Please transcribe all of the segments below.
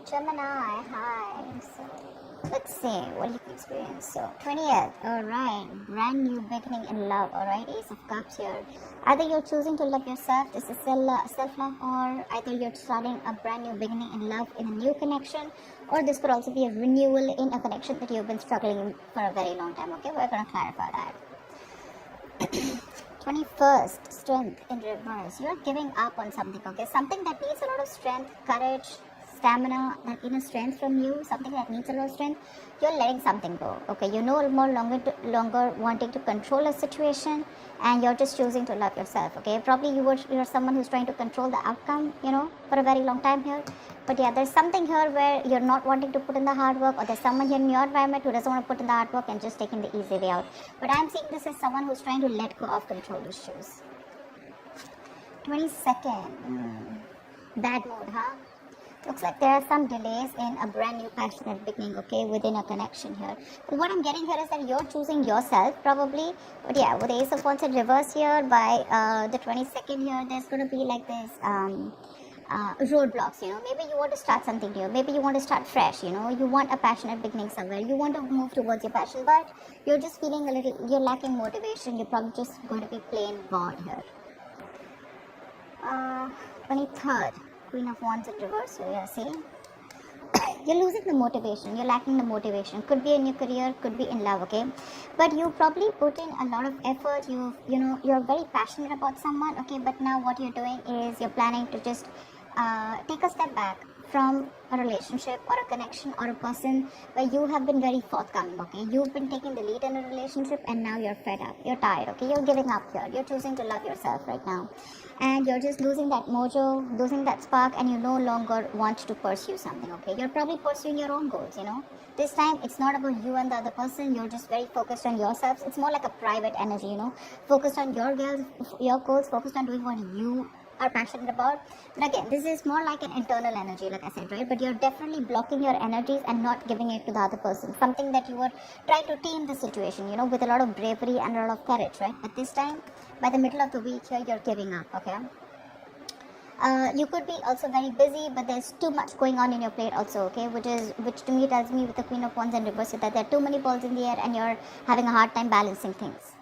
Gemini, hi. So, let's see what you can experience. So, 20th, alright. Brand new beginning in love, alright. Ace of Cups here. Either you're choosing to love yourself, this is self-love, or either you're starting a brand new beginning in love in a new connection, or this could also be a renewal in a connection that you've been struggling in for a very long time, okay? We're going to clarify that. 21st, strength in reverse. You're giving up on something, okay? Something that needs a lot of strength, courage, stamina, that inner strength from you, something that needs a lot of strength. You're letting something go, okay? You're no more longer wanting to control a situation, and you're just choosing to love yourself, okay? Probably you're someone who's trying to control the outcome, for a very long time here. But yeah, there's something here where you're not wanting to put in the hard work, or there's someone here in your environment who doesn't want to put in the hard work and just taking the easy way out. But I'm seeing this as someone who's trying to let go of control issues. 22nd, bad mood, huh? Looks like there are some delays in a brand new passionate beginning, okay, within a connection here. But what I'm getting here is that you're choosing yourself, probably. But yeah, with the Ace of Wands in reverse here, by the 22nd here, there's going to be like this roadblocks, maybe you want to start something new, maybe you want to start fresh, you want a passionate beginning somewhere, you want to move towards your passion, but you're just feeling you're lacking motivation, you're probably just going to be plain bored here. 23rd, Queen of Wands in reverse, so you're seeing you're losing the motivation, you're lacking the motivation. Could be in your career, could be in love, okay? But you probably put in a lot of effort, you're very passionate about someone, okay? But now what you're doing is you're planning to just take a step back from a relationship or a connection or a person where you have been very forthcoming, okay? You've been taking the lead in a relationship, and now you're fed up, you're tired, okay? You're giving up here, you're choosing to love yourself right now, and you're just losing that mojo, losing that spark, and you no longer want to pursue something, okay? You're probably pursuing your own goals, This time it's not about you and the other person, you're just very focused on yourselves. It's more like a private energy, focused on your goals, focused on doing what you are passionate about. But again, this is more like an internal energy, like I said, right? But you're definitely blocking your energies and not giving it to the other person, something that you were trying to tame the situation, with a lot of bravery and a lot of courage, right? But this time, by the middle of the week here, you're giving up, okay? You could be also very busy, but there's too much going on in your plate also, okay? Which to me tells me, with the Queen of Wands in reverse, that there are too many balls in the air and you're having a hard time balancing things.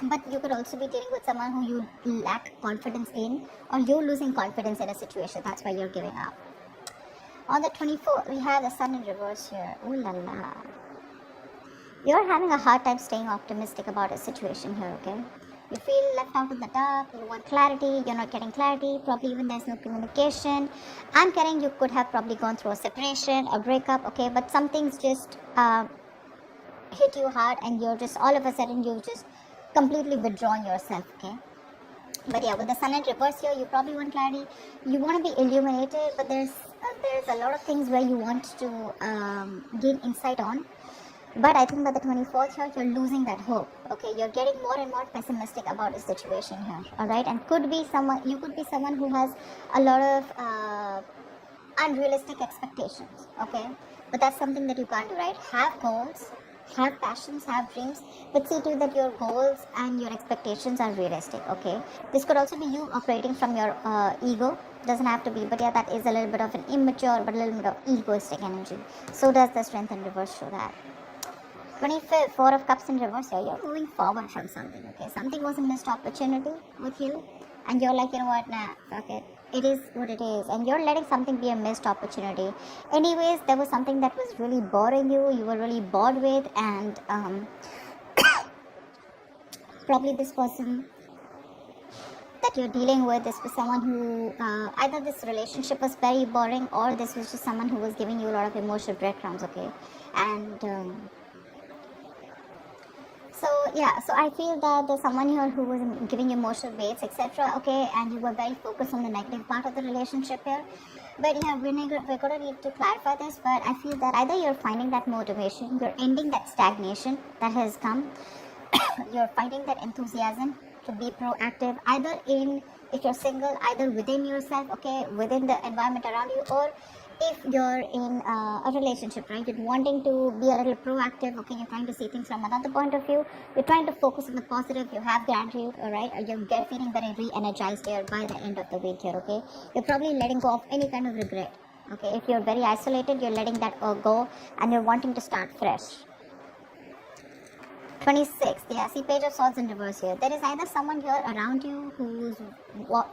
But you could also be dealing with someone who you lack confidence in, or you're losing confidence in a situation. That's why you're giving up. On the 24th, we have the Sun in reverse here. Ooh la la. You're having a hard time staying optimistic about a situation here, okay? You feel left out in the dark, you want clarity, you're not getting clarity, probably even there's no communication. I'm getting you could have probably gone through a separation, a breakup, okay? But something's just hit you hard, and you're just, all of a sudden, you've just completely withdrawn yourself, okay? But yeah, with the Sun in reverse here, you probably want clarity, you want to be illuminated, but there's a lot of things where you want to gain insight on. But I think by the 24th here, you're losing that hope, okay? You're getting more and more pessimistic about the situation here, alright? And you could be someone who has a lot of unrealistic expectations, okay? But that's something that you can't do, right? Have goals, have passions, have dreams, but see to it that your goals and your expectations are realistic, okay? This could also be you operating from your ego, doesn't have to be, but yeah, that is a little bit of an immature but a little bit of egoistic energy. So does the Strength in reverse show that. 25th, Four of Cups in reverse here, you're moving forward from something, okay? Something was a missed opportunity with you, and you're like, you know what, nah, fuck it. It is what it is, and you're letting something be a missed opportunity. Anyways, there was something that was really boring you were really bored with, and probably this person that you're dealing with, this was someone who, either this relationship was very boring, or this was just someone who was giving you a lot of emotional breadcrumbs, okay? And so I feel that there's someone here who was giving you emotional weights, etc., okay, and you were very focused on the negative part of the relationship here. But yeah, we're going to need to clarify this, but I feel that either you're finding that motivation, you're ending that stagnation that has come, you're finding that enthusiasm to be proactive, either if you're single, either within yourself, okay, within the environment around you, or if you're in a relationship, right, you're wanting to be a little proactive, okay, you're trying to see things from another point of view, you're trying to focus on the positive, you have gratitude, alright, you're feeling very re-energized here by the end of the week here, okay, you're probably letting go of any kind of regret, Okay, if you're very isolated, you're letting that go and you're wanting to start fresh. 26, yeah, see Page of Swords in reverse here. There is either someone here around you who's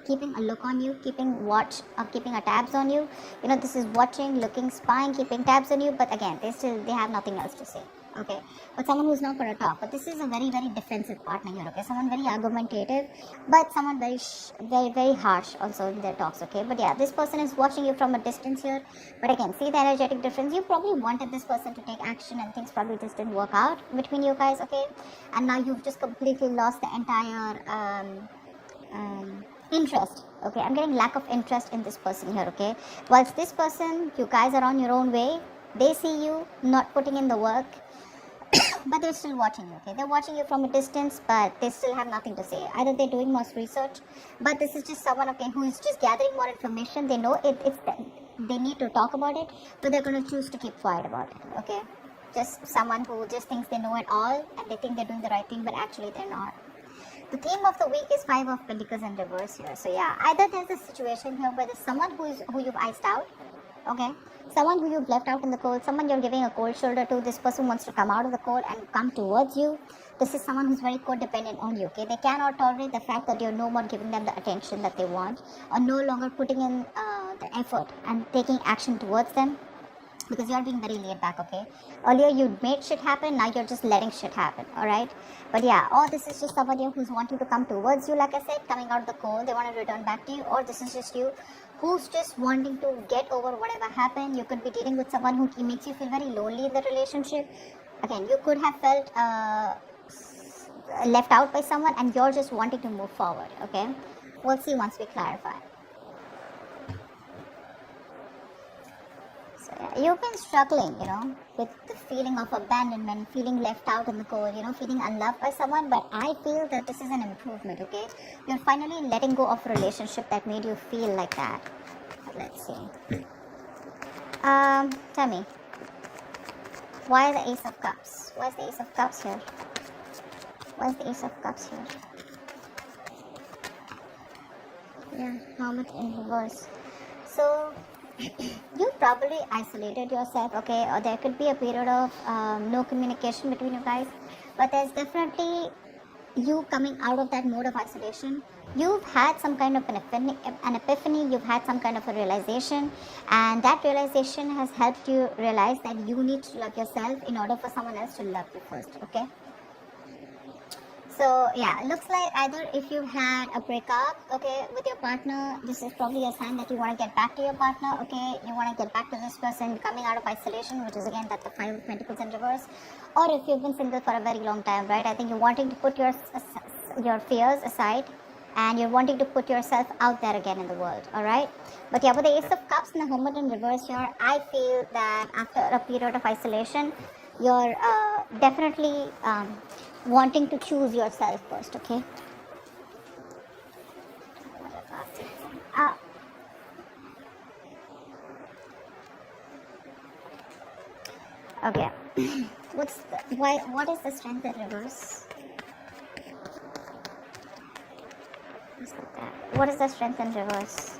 keeping a look on you, keeping watch, or keeping a tabs on you. You know, this is watching, looking, spying, keeping tabs on you, but again, they have nothing else to say. Okay, but someone who's not going to talk. But this is a very, very defensive partner here. Okay, someone very argumentative, but someone very, very harsh also in their talks. Okay, but yeah, this person is watching you from a distance here. But again, see the energetic difference. You probably wanted this person to take action, and things probably just didn't work out between you guys. Okay, and now you've just completely lost the entire interest. Okay, I'm getting lack of interest in this person here. Okay, whilst this person, you guys are on your own way. They see you not putting in the work. But they're still watching you, okay? They're watching you from a distance, but they still have nothing to say. Either they're doing more research, but this is just someone, okay, who is just gathering more information. They know they need to talk about it, but they're going to choose to keep quiet about it, okay? Just someone who just thinks they know it all, and they think they're doing the right thing, but actually they're not. The theme of the week is 5 of Pentacles in reverse here. So yeah, either there's a situation here where there's someone who you've iced out, okay? Someone who you've left out in the cold, someone you're giving a cold shoulder to. This person wants to come out of the cold and come towards you. This is someone who's very codependent on you, okay? They cannot tolerate the fact that you're no more giving them the attention that they want, or no longer putting in the effort and taking action towards them, because you're being very laid back, okay? Earlier you made shit happen, now you're just letting shit happen, alright? But yeah, or this is just somebody who's wanting to come towards you, like I said, coming out of the cold, they want to return back to you, or this is just you who's just wanting to get over whatever happened. You could be dealing with someone who makes you feel very lonely in the relationship. Again, you could have felt left out by someone, and you're just wanting to move forward, okay? We'll see once we clarify. So yeah, you've been struggling, you know, with the feeling of abandonment, feeling left out in the cold, you know, feeling unloved by someone, but I feel that this is an improvement, okay? You're finally letting go of a relationship that made you feel like that. Let's see. Tell me, why the Ace of Cups? Why is the Ace of Cups here? Why is the Ace of Cups here? Yeah, Hermit in reverse. So you probably isolated yourself, okay, or there could be a period of no communication between you guys, but there's definitely you coming out of that mode of isolation. You've had some kind of an epiphany, you've had some kind of a realization, and that realization has helped you realize that you need to love yourself in order for someone else to love you first, okay? So yeah, looks like either if you've had a breakup, okay, with your partner, this is probably a sign that you want to get back to your partner, okay, you want to get back to this person coming out of isolation, which is again that the 5 of Pentacles in reverse. Or if you've been single for a very long time, right, I think you're wanting to put your fears aside, and you're wanting to put yourself out there again in the world, alright? But yeah, with the Ace of Cups and the Hermit in reverse here, I feel that after a period of isolation, you're definitely wanting to choose yourself first, okay? Okay. What is the Strength in reverse? What is the Strength in reverse?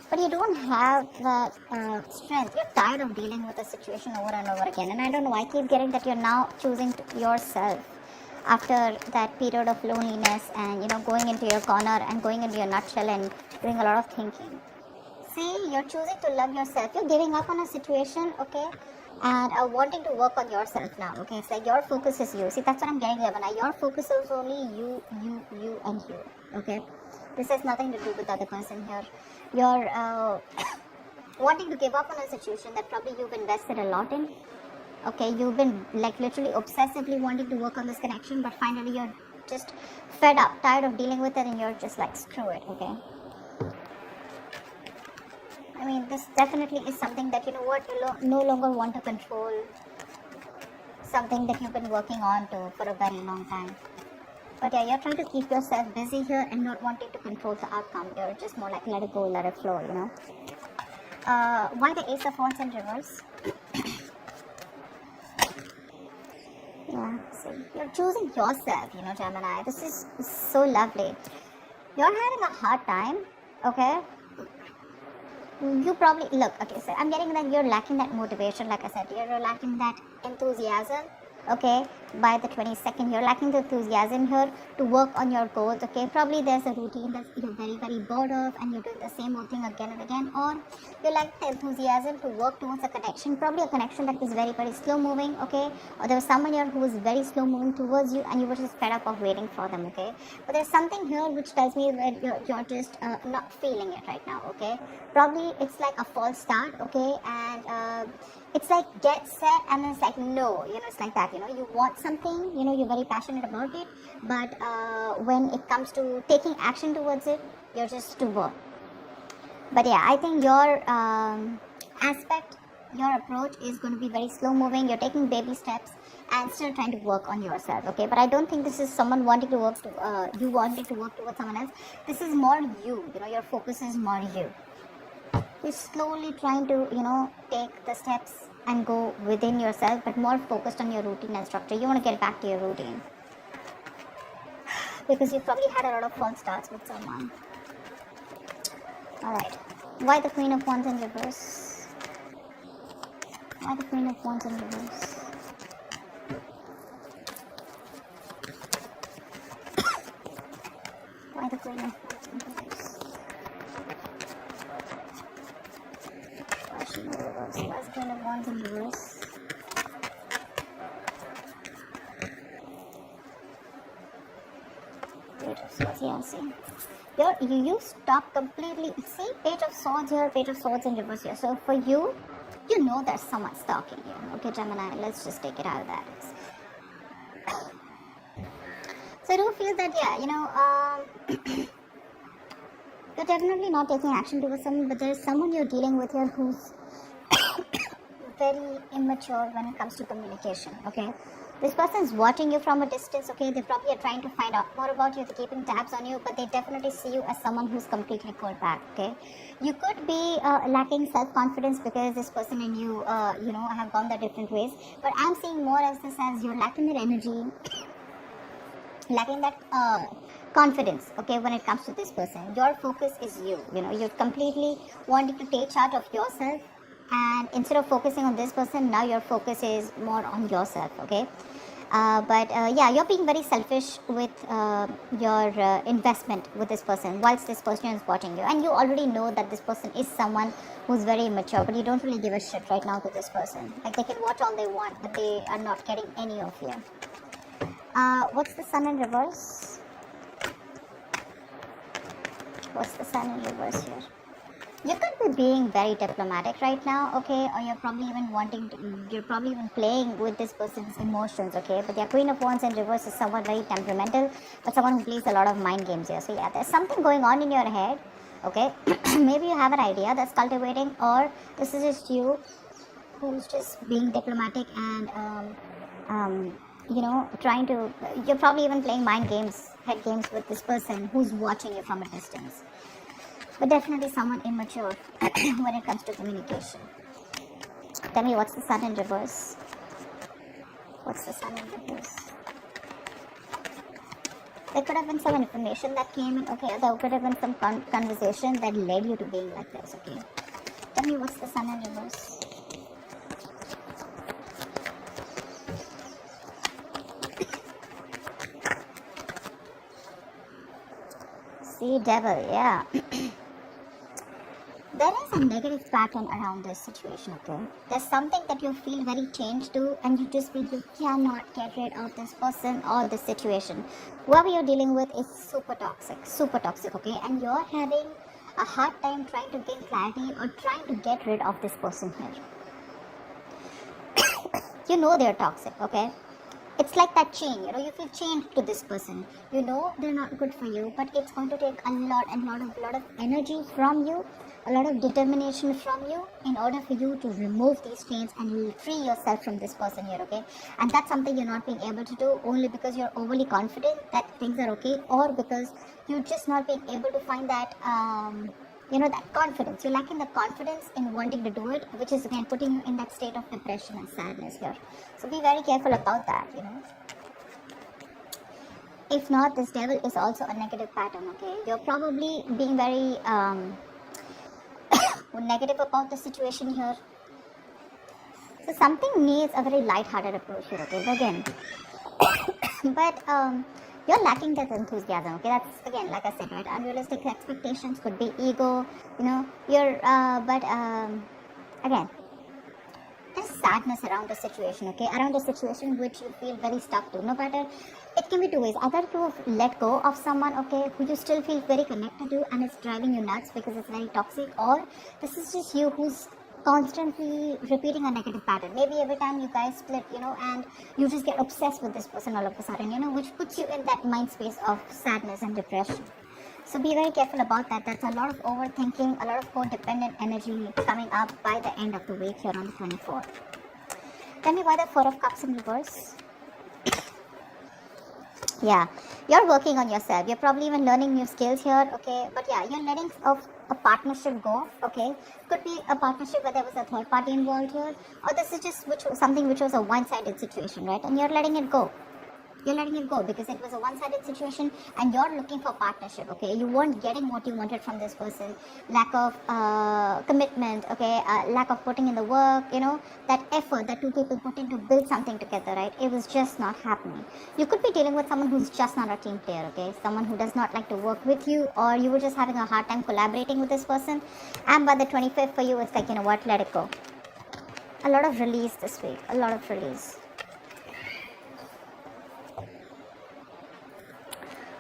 But you don't have that strength. You're tired of dealing with the situation over and over again. And I don't know, I keep getting that you're now choosing yourself after that period of loneliness and, you know, going into your corner and going into your nutshell and doing a lot of thinking. See, you're choosing to love yourself. You're giving up on a situation, okay? And wanting to work on yourself now, okay? It's like your focus is you. See, that's what I'm getting here. Now, your focus is only you, and you, okay? This has nothing to do with the other person here. You're wanting to give up on a situation that probably you've invested a lot in. Okay, you've been like literally obsessively wanting to work on this connection, but finally you're just fed up, tired of dealing with it, and you're just like, screw it, okay? I mean, this definitely is something that, you know what, you no longer want to control. Something that you've been working on for a very long time. But yeah, you're trying to keep yourself busy here and not wanting to control the outcome. You're just more like let it go, let it flow, you know. Why the Ace of Wands in reverse? Yeah, see, you're choosing yourself, you know, Gemini. This is so lovely. You're having a hard time, okay? you probably look, okay, so I'm getting that you're lacking that motivation. Like I said, you're lacking that enthusiasm. Okay, by the 22nd, you're lacking the enthusiasm here to work on your goals. Okay, probably there's a routine that you're very bored of and you're doing the same old thing again and again, or you lack the enthusiasm to work towards a connection, probably a connection that is very slow moving. Okay, or there was someone here who was very slow moving towards you and you were just fed up of waiting for them. Okay, but there's something here which tells me that you're just not feeling it right now. Okay, probably it's like a false start. Okay, and it's like get set and then it's like no, it's like that, you want something, you're very passionate about it, but when it comes to taking action towards it, you're just too bored. But yeah, I think your your approach is going to be very slow moving. You're taking baby steps and still trying to work on yourself. Okay, but I don't think this is someone wanting to work to you wanting to work towards someone else. This is more you, your focus is more you. You're slowly trying to, take the steps and go within yourself, but more focused on your routine and structure. You want to get back to your routine. Because you probably had a lot of false starts with someone. Alright. Why the Queen of Wands in reverse? Why the Queen of Wands in reverse? Why the Queen of Wands in reverse? What's Queen of Wands in reverse? Page of Swords, yeah, see. You stop completely. See, Page of Swords here, Page of Swords in reverse here. So for you, there's someone stalking you. Okay, Gemini, let's just take it out of that. So I do feel that, you're definitely not taking action towards someone, but there's someone you're dealing with here who's very immature when it comes to communication. Okay, this person is watching you from a distance. Okay, they probably are trying to find out more about you, they're keeping tabs on you, but they definitely see you as someone who's completely cold back. Okay, you could be lacking self-confidence because this person and you have gone their different ways, but I'm seeing more as this as you're lacking that energy, lacking that confidence. Okay, when it comes to this person, your focus is you're completely wanting to take charge of yourself, and instead of focusing on this person, now your focus is more on yourself. Okay, but you're being very selfish with your investment with this person whilst this person is watching you, and you already know that this person is someone who's very immature, but you don't really give a shit right now to this person. Like, they can watch all they want, but they are not getting any of you. What's the Sun in reverse? What's the Sun in reverse here? You could be being very diplomatic right now, okay, or you're probably even playing with this person's emotions, okay, but the Queen of Wands in reverse is someone very temperamental, but someone who plays a lot of mind games here. So yeah, there's something going on in your head, okay. Maybe you have an idea that's cultivating, or this is just you who's just being diplomatic and you're probably even playing mind games, head games with this person who's watching you from a distance. But definitely someone immature when it comes to communication. Tell me, what's the Sun in reverse? What's the Sun in reverse? There could have been some information that came in, okay, there could have been some conversation that led you to being like this, okay. Tell me, what's the Sun in reverse? See, Devil, yeah. There is a negative pattern around this situation, okay? There's something that you feel very changed to, and you just feel you cannot get rid of this person or this situation. Whoever you're dealing with is super toxic, okay? And you're having a hard time trying to gain clarity or trying to get rid of this person here. They're toxic, okay? It's like that chain, you feel chained to this person. They're not good for you, but it's going to take a lot of energy from you, a lot of determination from you in order for you to remove these chains and you free yourself from this person here, okay? And that's something you're not being able to do only because you're overly confident that things are okay, or because you're just not being able to find that that confidence. You're lacking the confidence in wanting to do it, which is again putting you in that state of depression and sadness here. So be very careful about that, If not, this Devil is also a negative pattern, okay? You're probably being very, negative about the situation here. So something needs a very light-hearted approach here, okay? But again, you're lacking that enthusiasm, okay? That's, again, like I said, right? Unrealistic expectations, could be ego, again, there's sadness around the situation, okay? Around the situation which you feel very stuck to. No matter, it can be two ways. Either you have let go of someone, okay, who you still feel very connected to and it's driving you nuts because it's very toxic, or this is just you who's constantly repeating a negative pattern. Maybe every time you guys split, and you just get obsessed with this person all of a sudden, which puts you in that mind space of sadness and depression. So be very careful about that. That's a lot of overthinking, a lot of codependent energy coming up by the end of the week here on the 24th. Tell me why the Four of Cups in reverse. Yeah, you're working on yourself. You're probably even learning new skills here, okay? But yeah, you're letting a partnership go, okay? Could be a partnership where there was a third party involved here, or this is just something which was a one-sided situation, right? And you're letting it go. You're letting it go because it was a one-sided situation and you're looking for partnership, okay? You weren't getting what you wanted from this person. Lack of commitment, okay? Lack of putting in the work, that effort that two people put in to build something together, right? It was just not happening. You could be dealing with someone who's just not a team player, okay? Someone who does not like to work with you, or you were just having a hard time collaborating with this person. And by the 25th for you, it's like, you know what? Let it go. A lot of release this week. A lot of release.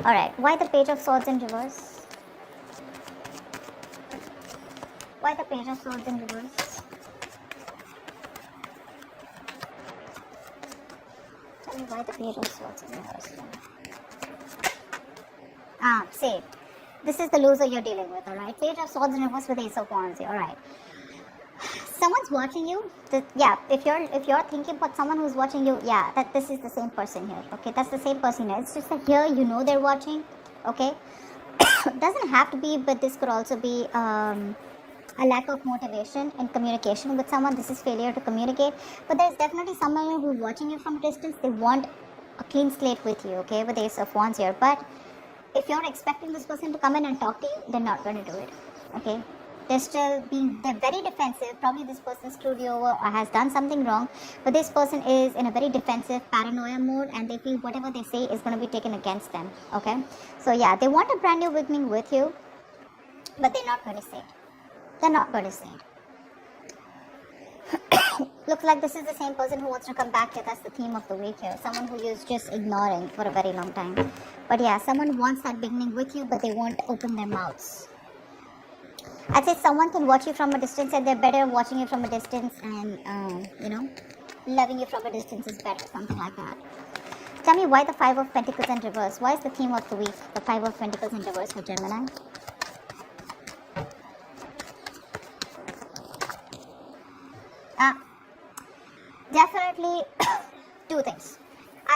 Alright, why the Page of Swords in reverse? Why the Page of Swords in reverse? Tell me why the Page of Swords in reverse. Say, this is the loser you're dealing with, alright? Page of Swords in reverse with Ace of Wands, alright. Someone's watching you. If you're thinking about someone who's watching you, that this is the same person here, okay? That's the same person here. It's just that here they're watching, okay? Doesn't have to be, but this could also be a lack of motivation in communication with someone. This is failure to communicate. But there's definitely someone who's watching you from a distance. They want a clean slate with you, okay? With the Ace of Wands here. But if you're expecting this person to come in and talk to you, they're not going to do it, okay? They're very defensive. Probably this person screwed you over or has done something wrong. But this person is in a very defensive paranoia mode and they feel whatever they say is going to be taken against them. Okay? So yeah, they want a brand new beginning with you. But they're not going to say it. They're not going to say it. Looks like this is the same person who wants to come back here. That's the theme of the week here. Someone who is just ignoring for a very long time. But yeah, someone wants that beginning with you but they won't open their mouths. I'd say someone can watch you from a distance and they're better watching you from a distance and, loving you from a distance is better, something like that. Tell me why the Five of Pentacles in reverse. Why is the theme of the week the Five of Pentacles in reverse for Gemini? Definitely two things.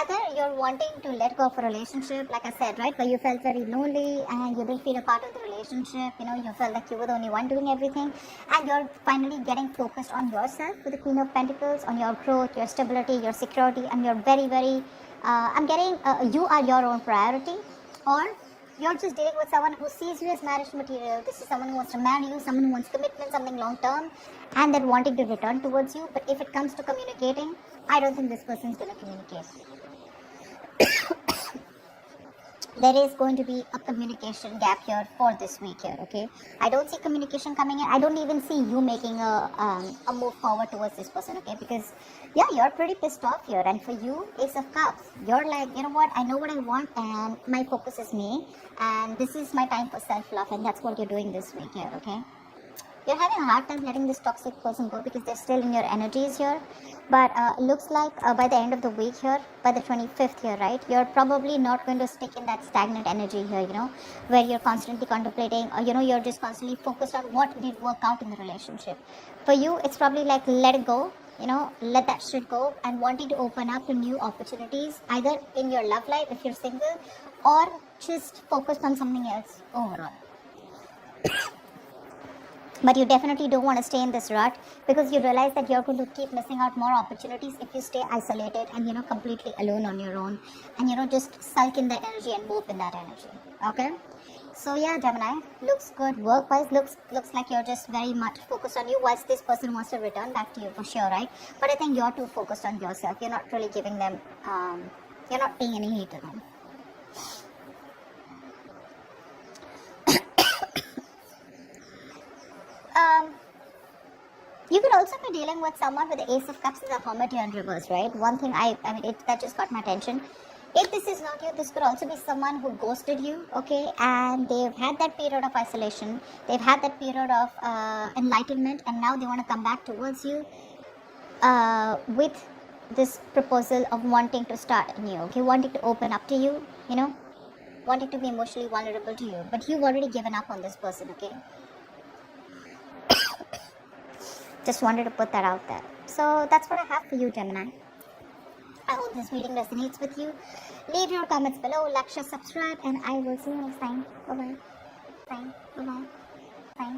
Either you're wanting to let go of a relationship, like I said, right, where you felt very lonely and you didn't feel a part of the relationship, you felt like you were the only one doing everything, and you're finally getting focused on yourself with the Queen of Pentacles, on your growth, your stability, your security, and you're very, very, you are your own priority, or you're just dealing with someone who sees you as marriage material. This is someone who wants to marry you, someone who wants commitment, something long term, and they're wanting to return towards you. But if it comes to communicating, I don't think this person is going to communicate. There is going to be a communication gap here for this week here, okay? I don't see communication coming in. I don't even see you making a move forward towards this person, okay? Because, yeah, you're pretty pissed off here. And for you, Ace of Cups, you're like, you know what? I know what I want and my focus is me. And this is my time for self-love. And that's what you're doing this week here, okay? You're having a hard time letting this toxic person go because they're still in your energies here. But looks like by the end of the week here, by the 25th here, right, you're probably not going to stick in that stagnant energy here, where you're constantly contemplating or, you're just constantly focused on what did work out in the relationship. For you, it's probably like let it go, let that shit go and wanting to open up to new opportunities, either in your love life if you're single or just focus on something else overall. But you definitely don't want to stay in this rut because you realize that you're going to keep missing out more opportunities if you stay isolated and, completely alone on your own and, just sulk in that energy and move in that energy. Okay? So yeah, Gemini, looks good. Work-wise, looks like you're just very much focused on you, whilst this person wants to return back to you for sure, right? But I think you're too focused on yourself. You're not really giving them, you're not paying any heed to them. You could also be dealing with someone with the Ace of Cups and the Hermit here in reverse, right? One thing that just got my attention. If this is not you, this could also be someone who ghosted you, okay? And they've had that period of isolation. They've had that period of enlightenment, and now they want to come back towards you with this proposal of wanting to start anew, okay? Wanting to open up to you, you know? Wanting to be emotionally vulnerable to you. But you've already given up on this person, okay? Just wanted to put that out there. So that's what I have for you, Gemini. I hope this reading resonates with you. Leave your comments below, like, share, subscribe, and I will see you next time. Bye-bye. Bye. Bye-bye. Bye.